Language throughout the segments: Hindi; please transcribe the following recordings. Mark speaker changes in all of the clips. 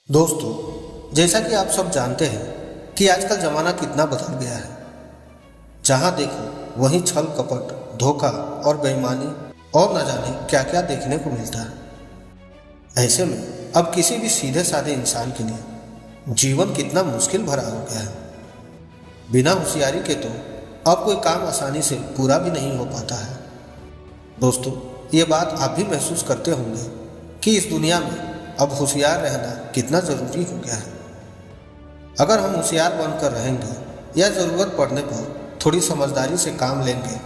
Speaker 1: दोस्तों, जैसा कि आप सब जानते हैं कि आजकल ज़माना कितना बदल गया है। जहाँ देखो वहीं छल कपट, धोखा और बेईमानी और न जाने क्या क्या देखने को मिलता है। ऐसे में अब किसी भी सीधे साधे इंसान के लिए जीवन कितना मुश्किल भरा हो गया है। बिना होशियारी के तो अब कोई काम आसानी से पूरा भी नहीं हो पाता है। दोस्तों, ये बात आप भी महसूस करते होंगे कि इस दुनिया में अब होशियार रहना कितना ज़रूरी हो गया है। अगर हम होशियार बनकर रहेंगे या ज़रूरत पड़ने पर थोड़ी समझदारी से काम लेंगे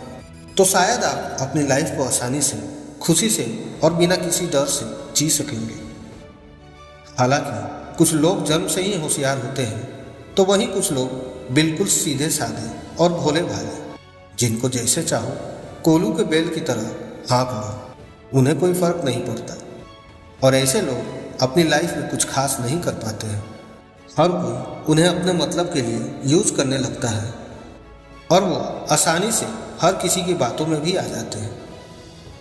Speaker 1: तो शायद आप अपनी लाइफ को आसानी से, खुशी से और बिना किसी डर से जी सकेंगे। हालांकि कुछ लोग जन्म से ही होशियार होते हैं तो वहीं कुछ लोग बिल्कुल सीधे साधे और भोले भाले, जिनको जैसे चाहो कोलू के बेल की तरह हाँक लो, उन्हें कोई फर्क नहीं पड़ता। और ऐसे लोग अपनी लाइफ में कुछ खास नहीं कर पाते हैं। हर कोई उन्हें अपने मतलब के लिए यूज करने लगता है और वो आसानी से हर किसी की बातों में भी आ जाते हैं।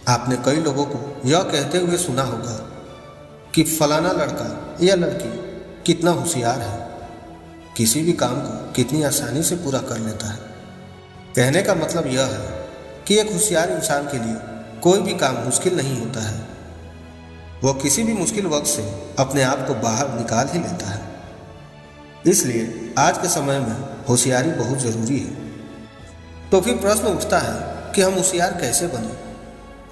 Speaker 1: आपने कई लोगों को यह कहते हुए सुना होगा कि फलाना लड़का या लड़की कितना होशियार है, किसी भी काम को कितनी आसानी से पूरा कर लेता है। कहने का मतलब यह है कि एक होशियार इंसान के लिए कोई भी काम मुश्किल नहीं होता है। वो किसी भी मुश्किल वक्त से अपने आप को बाहर निकाल ही लेता है। इसलिए आज के समय में होशियारी बहुत ज़रूरी है। तो फिर प्रश्न उठता है कि हम होशियार कैसे बने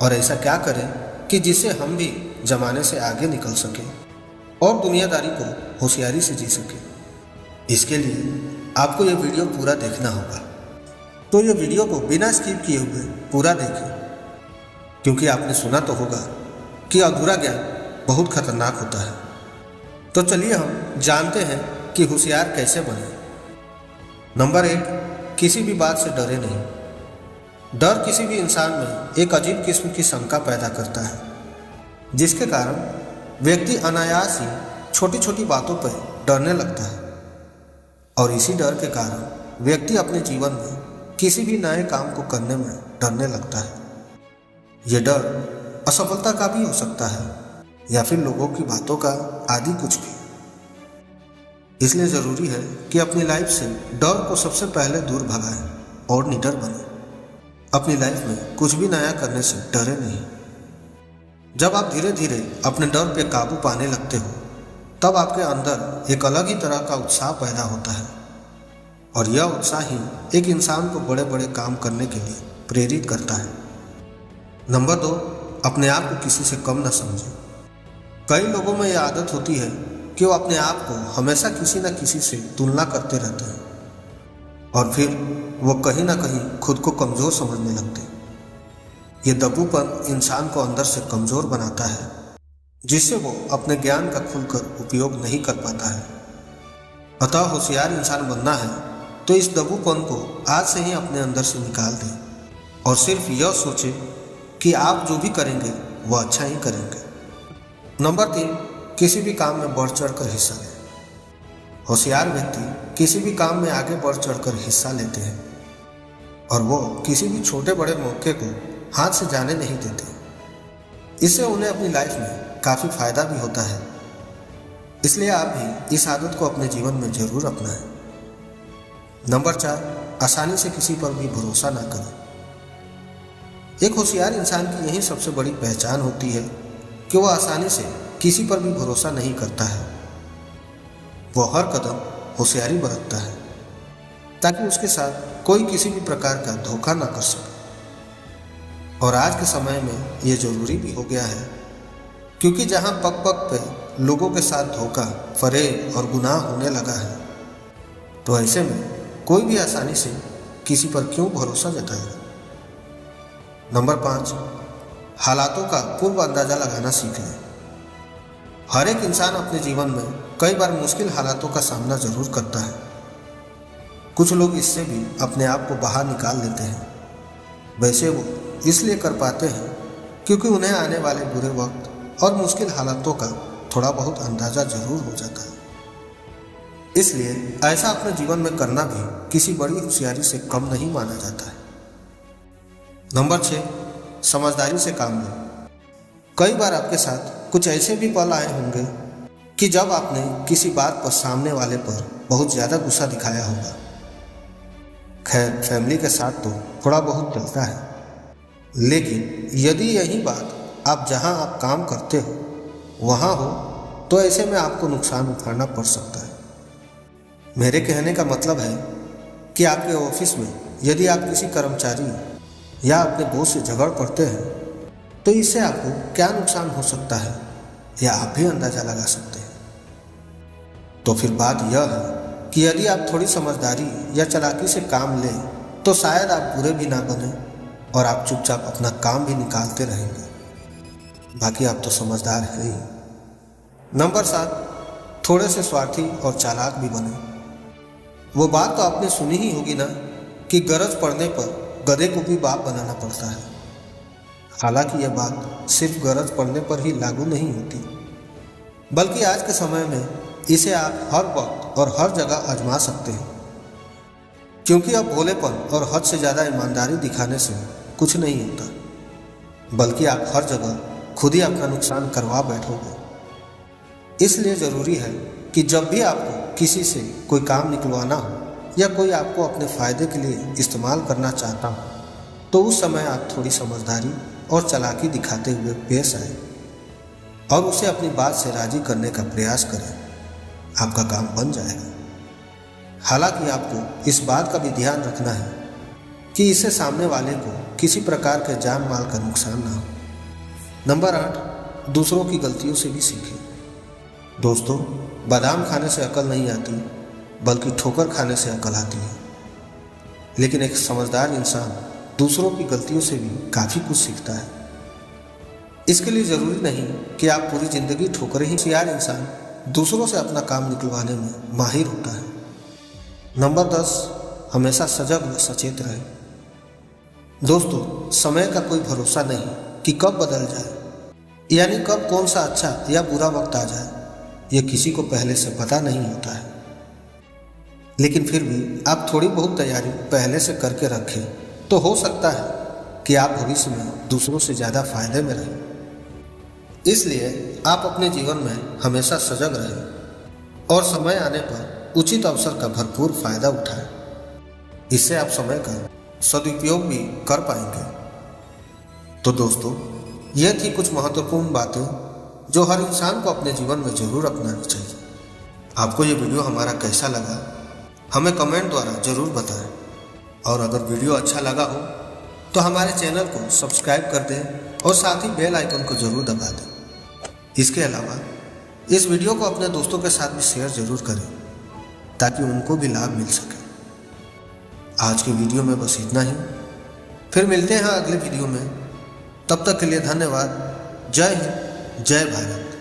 Speaker 1: और ऐसा क्या करें कि जिससे हम भी ज़माने से आगे निकल सकें और दुनियादारी को होशियारी से जी सकें। इसके लिए आपको यह वीडियो पूरा देखना होगा। तो ये वीडियो को बिना स्किप किए हुए पूरा देखें, क्योंकि आपने सुना तो होगा कि अधूरा ज्ञान बहुत खतरनाक होता है। तो चलिए हम जानते हैं कि होशियार कैसे बने। नंबर 1, किसी भी बात से डरे नहीं। डर किसी भी इंसान में एक अजीब किस्म की शंका पैदा करता है, जिसके कारण व्यक्ति अनायास ही छोटी छोटी बातों पर डरने लगता है। और इसी डर के कारण व्यक्ति अपने जीवन में किसी भी नए काम को करने में डरने लगता है। ये डर असफलता का भी हो सकता है या फिर लोगों की बातों का आदि कुछ भी। इसलिए ज़रूरी है कि अपनी लाइफ से डर को सबसे पहले दूर भगाएं और निडर बने। अपनी लाइफ में कुछ भी नया करने से डरे नहीं। जब आप धीरे धीरे अपने डर पे काबू पाने लगते हो तब आपके अंदर एक अलग ही तरह का उत्साह पैदा होता है और यह उत्साह ही एक इंसान को बड़े बड़े काम करने के लिए प्रेरित करता है। नंबर 2, अपने आप को किसी से कम न समझें। कई लोगों में यह आदत होती है कि वो अपने आप को हमेशा किसी न किसी से तुलना करते रहते हैं और फिर वो कहीं ना कहीं खुद को कमज़ोर समझने लगते हैं। ये दबूपन इंसान को अंदर से कमज़ोर बनाता है, जिससे वो अपने ज्ञान का खुलकर उपयोग नहीं कर पाता है। अतः होशियार इंसान बनना है तो इस दबूपन को आज से ही अपने अंदर से निकाल दें और सिर्फ यह सोचें कि आप जो भी करेंगे वह अच्छा ही करेंगे। नंबर 3, किसी भी काम में बढ़ चढ़ कर हिस्सा लें। होशियार व्यक्ति किसी भी काम में आगे बढ़ चढ़ कर हिस्सा लेते हैं और वो किसी भी छोटे बड़े मौके को हाथ से जाने नहीं देते। इससे उन्हें अपनी लाइफ में काफ़ी फायदा भी होता है। इसलिए आप भी इस आदत को अपने जीवन में जरूर अपनाएं। नंबर 4, आसानी से किसी पर भी भरोसा ना करें। एक होशियार इंसान की यही सबसे बड़ी पहचान होती है कि वह आसानी से किसी पर भी भरोसा नहीं करता है। वह हर कदम होशियारी बरतता है ताकि उसके साथ कोई किसी भी प्रकार का धोखा ना कर सके। और आज के समय में ये ज़रूरी भी हो गया है, क्योंकि जहाँ पग पग पे लोगों के साथ धोखा, फरेब और गुनाह होने लगा है, तो ऐसे में कोई भी आसानी से किसी पर क्यों भरोसा जताएगा। नंबर 5, हालातों का पूर्व अंदाजा लगाना सीख लें। हर एक इंसान अपने जीवन में कई बार मुश्किल हालातों का सामना जरूर करता है। कुछ लोग इससे भी अपने आप को बाहर निकाल लेते हैं। वैसे वो इसलिए कर पाते हैं क्योंकि उन्हें आने वाले बुरे वक्त और मुश्किल हालातों का थोड़ा बहुत अंदाजा जरूर हो जाता है। इसलिए ऐसा अपने जीवन में करना भी किसी बड़ी होशियारी से कम नहीं माना जाता है। नंबर 6, समझदारी से काम लें। कई बार आपके साथ कुछ ऐसे भी पल आए होंगे कि जब आपने किसी बात पर सामने वाले पर बहुत ज़्यादा गुस्सा दिखाया होगा। खैर, फैमिली के साथ तो थोड़ा बहुत चलता है, लेकिन यदि यही बात आप जहां आप काम करते हो वहां हो तो ऐसे में आपको नुकसान उठाना पड़ सकता है। मेरे कहने का मतलब है कि आपके ऑफिस में यदि आप किसी कर्मचारी या अपने बॉस से झगड़ पड़ते हैं तो इससे आपको क्या नुकसान हो सकता है या आप भी अंदाजा लगा सकते हैं। तो फिर बात यह है कि यदि आप थोड़ी समझदारी या चालाकी से काम लें तो शायद आप बुरे भी ना बने और आप चुपचाप अपना काम भी निकालते रहेंगे। बाकी आप तो समझदार हैं ही। नंबर 7, थोड़े से स्वार्थी और चालाक भी बने। वो बात तो आपने सुनी ही होगी ना कि गरज पड़ने पर गधे को भी बाप बनाना पड़ता है। हालांकि यह बात सिर्फ गरज पड़ने पर ही लागू नहीं होती, बल्कि आज के समय में इसे आप हर वक्त और हर जगह आजमा सकते हैं। क्योंकि अब भोलेपन और हद से ज़्यादा ईमानदारी दिखाने से कुछ नहीं होता, बल्कि आप हर जगह खुद ही अपना नुकसान करवा बैठोगे। इसलिए ज़रूरी है कि जब भी आपको किसी से कोई काम निकलवाना हो या कोई आपको अपने फ़ायदे के लिए इस्तेमाल करना चाहता हो तो उस समय आप थोड़ी समझदारी और चालाकी दिखाते हुए पेश आए और उसे अपनी बात से राज़ी करने का प्रयास करें। आपका काम बन जाएगा। हालांकि आपको इस बात का भी ध्यान रखना है कि इससे सामने वाले को किसी प्रकार के जान माल का नुकसान ना हो। नंबर 8, दूसरों की गलतियों से भी सीखें। दोस्तों, बादाम खाने से अकल नहीं आती, बल्कि ठोकर खाने से अकल आती है। लेकिन एक समझदार इंसान दूसरों की गलतियों से भी काफ़ी कुछ सीखता है। इसके लिए ज़रूरी नहीं कि आप पूरी ज़िंदगी ठोकरें ही। होशियार इंसान दूसरों से अपना काम निकलवाने में माहिर होता है। नंबर 10, हमेशा सजग व सचेत रहे। दोस्तों, समय का कोई भरोसा नहीं कि कब बदल जाए, यानी कब कौन सा अच्छा या बुरा वक्त आ जाए, यह किसी को पहले से पता नहीं होता है। लेकिन फिर भी आप थोड़ी बहुत तैयारी पहले से करके रखें तो हो सकता है कि आप भविष्य में दूसरों से ज़्यादा फायदे में रहें। इसलिए आप अपने जीवन में हमेशा सजग रहें और समय आने पर उचित अवसर का भरपूर फायदा उठाएं। इससे आप समय का सदुपयोग भी कर पाएंगे। तो दोस्तों, यह थी कुछ महत्वपूर्ण बातें जो हर इंसान को अपने जीवन में जरूर अपनानी चाहिए। आपको ये वीडियो हमारा कैसा लगा हमें कमेंट द्वारा जरूर बताएं, और अगर वीडियो अच्छा लगा हो तो हमारे चैनल को सब्सक्राइब कर दें और साथ ही बेल आइकन को जरूर दबा दें। इसके अलावा इस वीडियो को अपने दोस्तों के साथ भी शेयर जरूर करें ताकि उनको भी लाभ मिल सके। आज की वीडियो में बस इतना ही। फिर मिलते हैं अगले वीडियो में। तब तक के लिए धन्यवाद। जय हिंद, जय भारत।